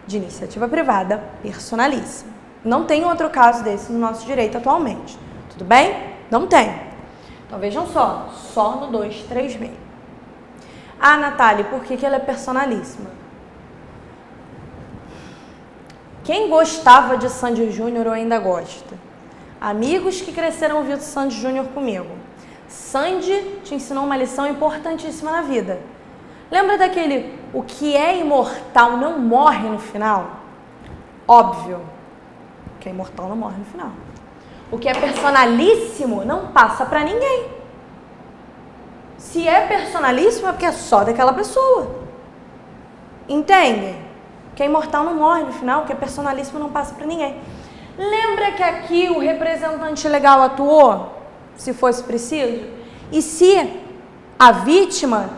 de iniciativa privada personalíssima. Não tem outro caso desse no nosso direito atualmente. Tudo bem? Não tem. Então vejam só no 236. Ah, Natália, por que ela é personalíssima? Quem gostava de Sandy Júnior ou ainda gosta? Amigos que cresceram ouvindo Sandy Júnior comigo. Sandy te ensinou uma lição importantíssima na vida. Lembra daquele, o que é imortal não morre no final? Óbvio, o que é imortal não morre no final. O que é personalíssimo não passa pra ninguém. Se é personalíssimo é porque é só daquela pessoa. Entendem? O que é imortal não morre no final, o que é personalíssimo não passa pra ninguém. Lembra que aqui o representante legal atuou, se fosse preciso? E se a vítima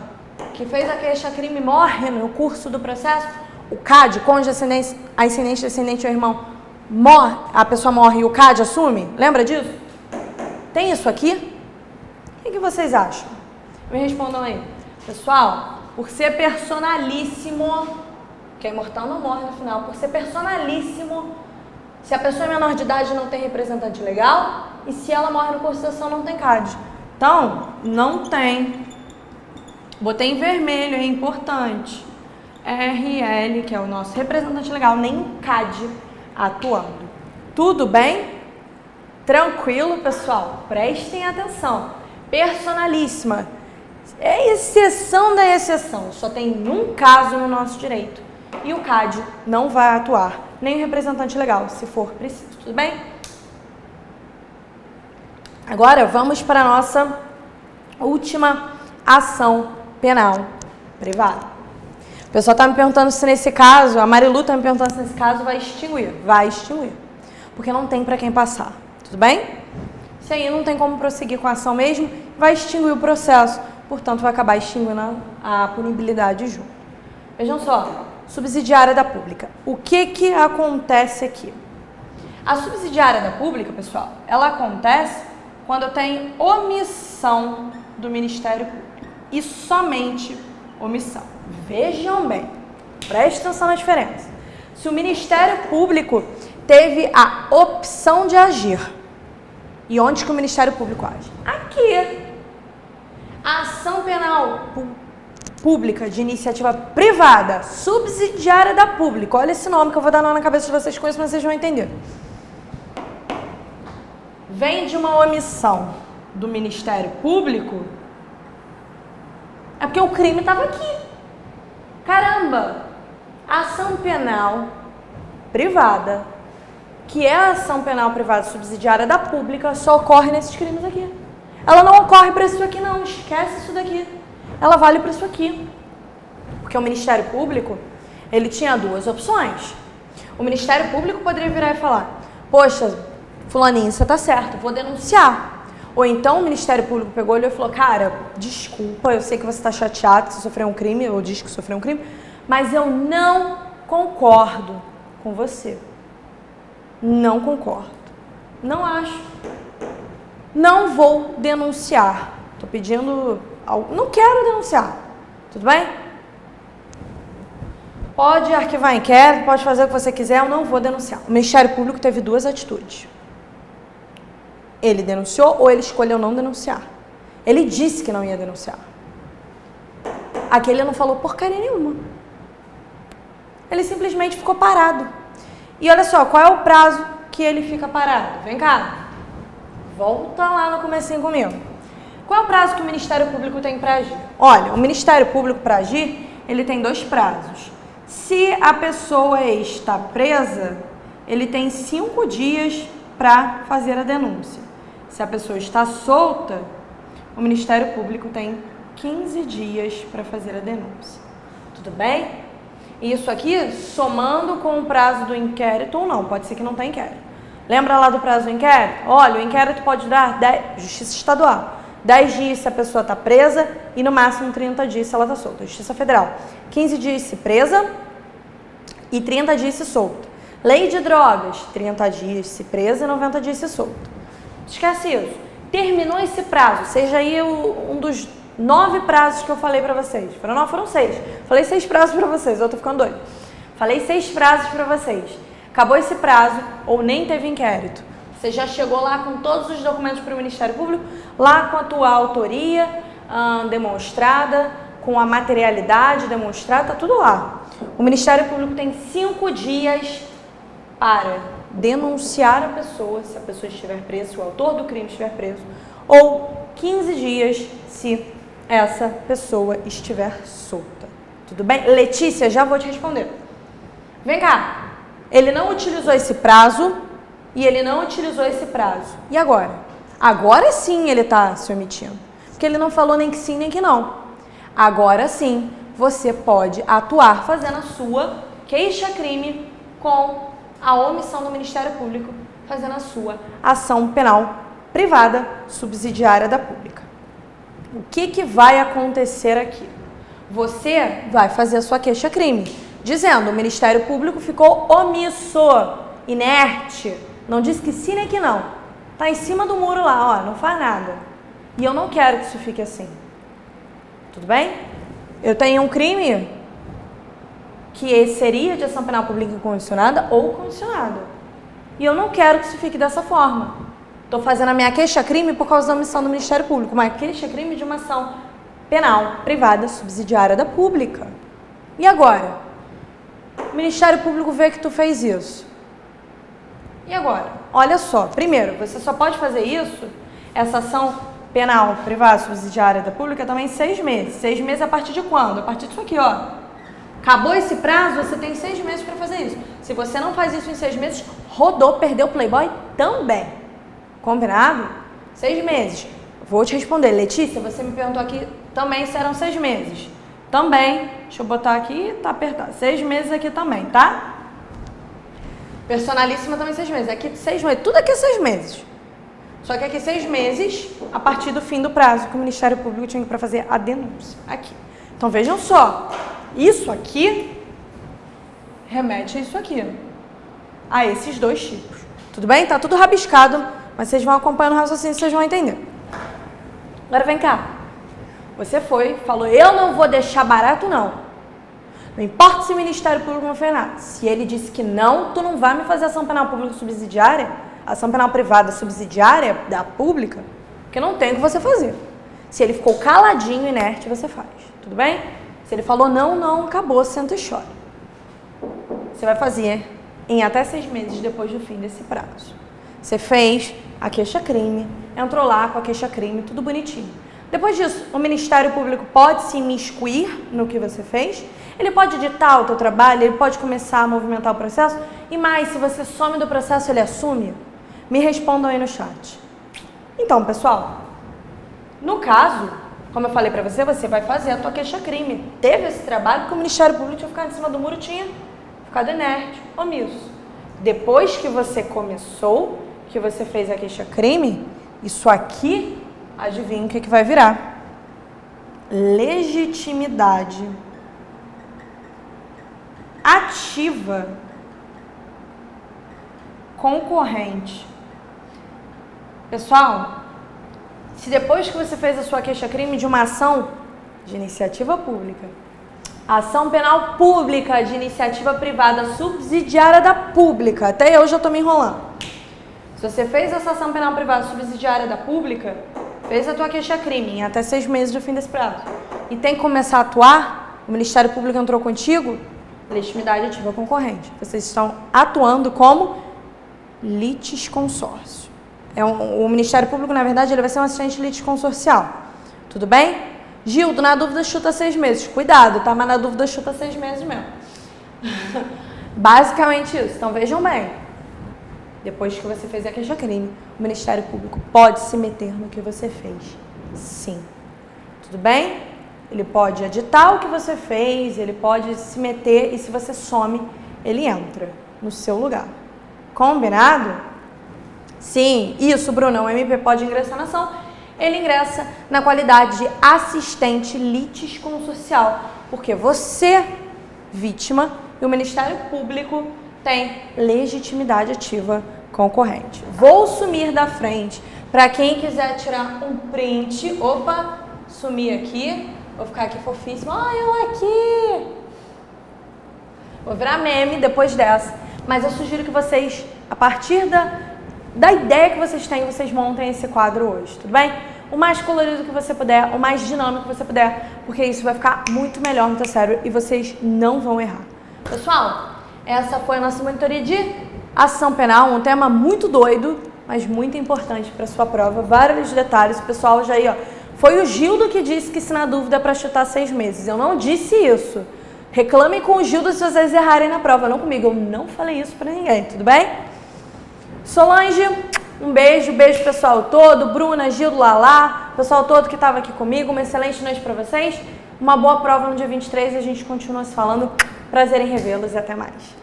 que fez a queixa-crime morre no curso do processo, o CAD, cônjuge, ascendente, descendente ou irmão, morre, a pessoa morre e o CAD assume? Lembra disso? Tem isso aqui? O que vocês acham? Me respondam aí. Pessoal, por ser personalíssimo, que é imortal não morre no final, por ser personalíssimo, se a pessoa é menor de idade não tem representante legal e se ela morre no curso de ação não tem CAD. Então, não tem. Botei em vermelho, é importante. RL, que é o nosso representante legal, nem CAD atuando. Tudo bem? Tranquilo, pessoal? Prestem atenção. Personalíssima. É exceção da exceção. Só tem um caso no nosso direito. E o CAD não vai atuar. Nem o representante legal, se for preciso. Tudo bem? Agora vamos para a nossa última ação penal privada. O pessoal está me perguntando se nesse caso, a Marilu está me perguntando se nesse caso vai extinguir. Vai extinguir. Porque não tem para quem passar. Tudo bem? Isso aí não tem como prosseguir com a ação mesmo. Vai extinguir o processo. Portanto, vai acabar extinguindo a punibilidade junto. Vejam só. Subsidiária da pública. O que acontece aqui? A subsidiária da pública, pessoal, ela acontece quando tem omissão do Ministério Público. E somente omissão. Vejam bem, preste atenção na diferença. Se o Ministério Público teve a opção de agir, e onde que o Ministério Público age? Aqui. A ação penal pública de iniciativa privada, subsidiária da pública. Olha esse nome que eu vou dar na cabeça de vocês com isso, mas vocês vão entender. Vem de uma omissão do Ministério Público, é porque o crime estava aqui. Caramba! A ação penal privada, que é a ação penal privada subsidiária da pública, só ocorre nesses crimes aqui. Ela não ocorre para isso aqui não, esquece isso daqui. Ela vale para isso aqui. Porque o Ministério Público, ele tinha duas opções. O Ministério Público poderia virar e falar: poxa, fulaninho, você tá certo, vou denunciar. Ou então o Ministério Público pegou ele e falou: cara, desculpa, eu sei que você está chateado que você sofreu um crime, ou diz que sofreu um crime, mas eu não concordo com você. Não concordo. Não acho. Não vou denunciar. Estou pedindo algo. Não quero denunciar. Tudo bem? Pode arquivar inquérito, pode fazer o que você quiser, eu não vou denunciar. O Ministério Público teve duas atitudes. Ele denunciou ou ele escolheu não denunciar. Ele disse que não ia denunciar. Aqui ele não falou porcaria nenhuma. Ele simplesmente ficou parado. E olha só, qual é o prazo que ele fica parado? Vem cá. Volta lá no comecinho comigo. Qual é o prazo que o Ministério Público tem para agir? Olha, o Ministério Público para agir, ele tem dois prazos. Se a pessoa está presa, ele tem 5 dias para fazer a denúncia. Se a pessoa está solta, o Ministério Público tem 15 dias para fazer a denúncia. Tudo bem? Isso aqui somando com o prazo do inquérito ou não, pode ser que não tenha inquérito. Lembra lá do prazo do inquérito? Olha, o inquérito pode durar 10, Justiça Estadual, 10 dias se a pessoa está presa e no máximo 30 dias se ela está solta. Justiça Federal, 15 dias se presa e 30 dias se solta. Lei de drogas, 30 dias se presa e 90 dias se solta. Esquece isso. Terminou esse prazo, seja aí um dos 9 prazos que eu falei para vocês. Foram 6. Falei 6 prazos para vocês, eu tô ficando doido. Falei 6 prazos para vocês. Acabou esse prazo ou nem teve inquérito. Você já chegou lá com todos os documentos para o Ministério Público, lá com a tua autoria demonstrada, com a materialidade demonstrada, tá tudo lá. O Ministério Público tem 5 dias para denunciar a pessoa, se a pessoa estiver presa, se o autor do crime estiver preso, ou 15 dias se essa pessoa estiver solta. Tudo bem? Letícia, já vou te responder. Vem cá. Ele não utilizou esse prazo e ele não utilizou esse prazo. E agora? Agora sim ele está se omitindo. Porque ele não falou nem que sim nem que não. Agora sim você pode atuar fazendo a sua queixa-crime com a omissão do Ministério Público, fazendo a sua ação penal privada subsidiária da pública. O que vai acontecer aqui? Você vai fazer a sua queixa-crime. Dizendo, o Ministério Público ficou omisso, inerte, não disse que sim nem que não. Tá em cima do muro lá, ó, não faz nada. E eu não quero que isso fique assim. Tudo bem? Eu tenho um crime que seria de ação penal pública incondicionada ou condicionada. E eu não quero que isso fique dessa forma. Estou fazendo a minha queixa-crime por causa da omissão do Ministério Público, uma queixa-crime de uma ação penal privada subsidiária da pública. E agora? O Ministério Público vê que tu fez isso. E agora? Olha só, primeiro, você só pode fazer isso, essa ação penal privada subsidiária da pública, também em 6 meses. 6 meses a partir de quando? A partir disso aqui, ó. Acabou esse prazo, você tem 6 meses para fazer isso. Se você não faz isso em 6 meses, rodou, perdeu o Playboy também. Combinado? 6 meses. Vou te responder. Letícia, você me perguntou aqui também se eram 6 meses. Também, deixa eu botar aqui, tá apertado. 6 meses aqui também, tá? Personalíssima também 6 meses. Aqui 6 meses, tudo aqui é 6 meses. Só que aqui 6 meses a partir do fim do prazo que o Ministério Público tinha para fazer a denúncia. Aqui. Então vejam só, isso aqui remete a isso aqui. A esses 2 tipos. Tudo bem? Tá tudo rabiscado, mas vocês vão acompanhando o raciocínio, vocês vão entender. Agora vem cá. Você falou, eu não vou deixar barato, não. Não importa se o Ministério Público não fez nada. Se ele disse que não, tu não vai me fazer ação penal pública subsidiária, ação penal privada subsidiária da pública, porque não tem o que você fazer. Se ele ficou caladinho, inerte, você faz. Tudo bem? Se ele falou não, não, acabou, senta e chora. Você vai fazer em até 6 meses depois do fim desse prazo. Você fez a queixa-crime, entrou lá com a queixa-crime, tudo bonitinho. Depois disso, o Ministério Público pode se imiscuir no que você fez, ele pode editar o teu trabalho, ele pode começar a movimentar o processo, e mais, se você some do processo, ele assume? Me respondam aí no chat. Então, pessoal, no caso, como eu falei pra você, você vai fazer a tua queixa-crime. Teve esse trabalho porque o Ministério Público tinha ficado em cima do muro, tinha ficado inerte, omisso. Depois que você começou, que você fez a queixa-crime, isso aqui, adivinha o que vai virar? Legitimidade ativa concorrente. Pessoal, se depois que você fez a sua queixa-crime de uma ação de iniciativa pública, ação penal pública de iniciativa privada subsidiária da pública, até eu já estou me enrolando. Se você fez essa ação penal privada subsidiária da pública, fez a tua queixa-crime em até 6 meses do fim desse prazo, e tem que começar a atuar, o Ministério Público entrou contigo, legitimidade ativa concorrente. Vocês estão atuando como litisconsórcio. O Ministério Público, na verdade, ele vai ser um assistente litisconsorcial. Tudo bem? Gildo, na dúvida, chuta 6 meses. Cuidado, tá? Mas na dúvida, chuta 6 meses mesmo. Basicamente isso. Então, vejam bem. Depois que você fez a queixa-crime, o Ministério Público pode se meter no que você fez. Sim. Tudo bem? Ele pode editar o que você fez, ele pode se meter e se você some, ele entra no seu lugar. Combinado? Sim, isso, Bruno, o MP pode ingressar na ação. Ele ingressa na qualidade de assistente litisconsorcial, porque você, vítima, e o Ministério Público tem legitimidade ativa concorrente. Vou sumir da frente. Para quem quiser tirar um print, opa, sumir aqui, vou ficar aqui fofíssima, eu aqui. Vou virar meme depois dessa, mas eu sugiro que vocês, a partir da ideia que vocês têm, vocês montem esse quadro hoje, tudo bem? O mais colorido que você puder, o mais dinâmico que você puder, porque isso vai ficar muito melhor no teu cérebro e vocês não vão errar. Pessoal, essa foi a nossa monitoria de ação penal, um tema muito doido, mas muito importante para sua prova, vários detalhes, o pessoal já aí, ó, foi o Gildo que disse que se na dúvida é para chutar 6 meses, eu não disse isso. Reclamem com o Gildo se vocês errarem na prova, não comigo, eu não falei isso para ninguém, tudo bem? Solange, um beijo pessoal todo, Bruna, Gildo, Lala, pessoal todo que estava aqui comigo, uma excelente noite para vocês, uma boa prova no dia 23 e a gente continua se falando, prazer em revê-los e até mais.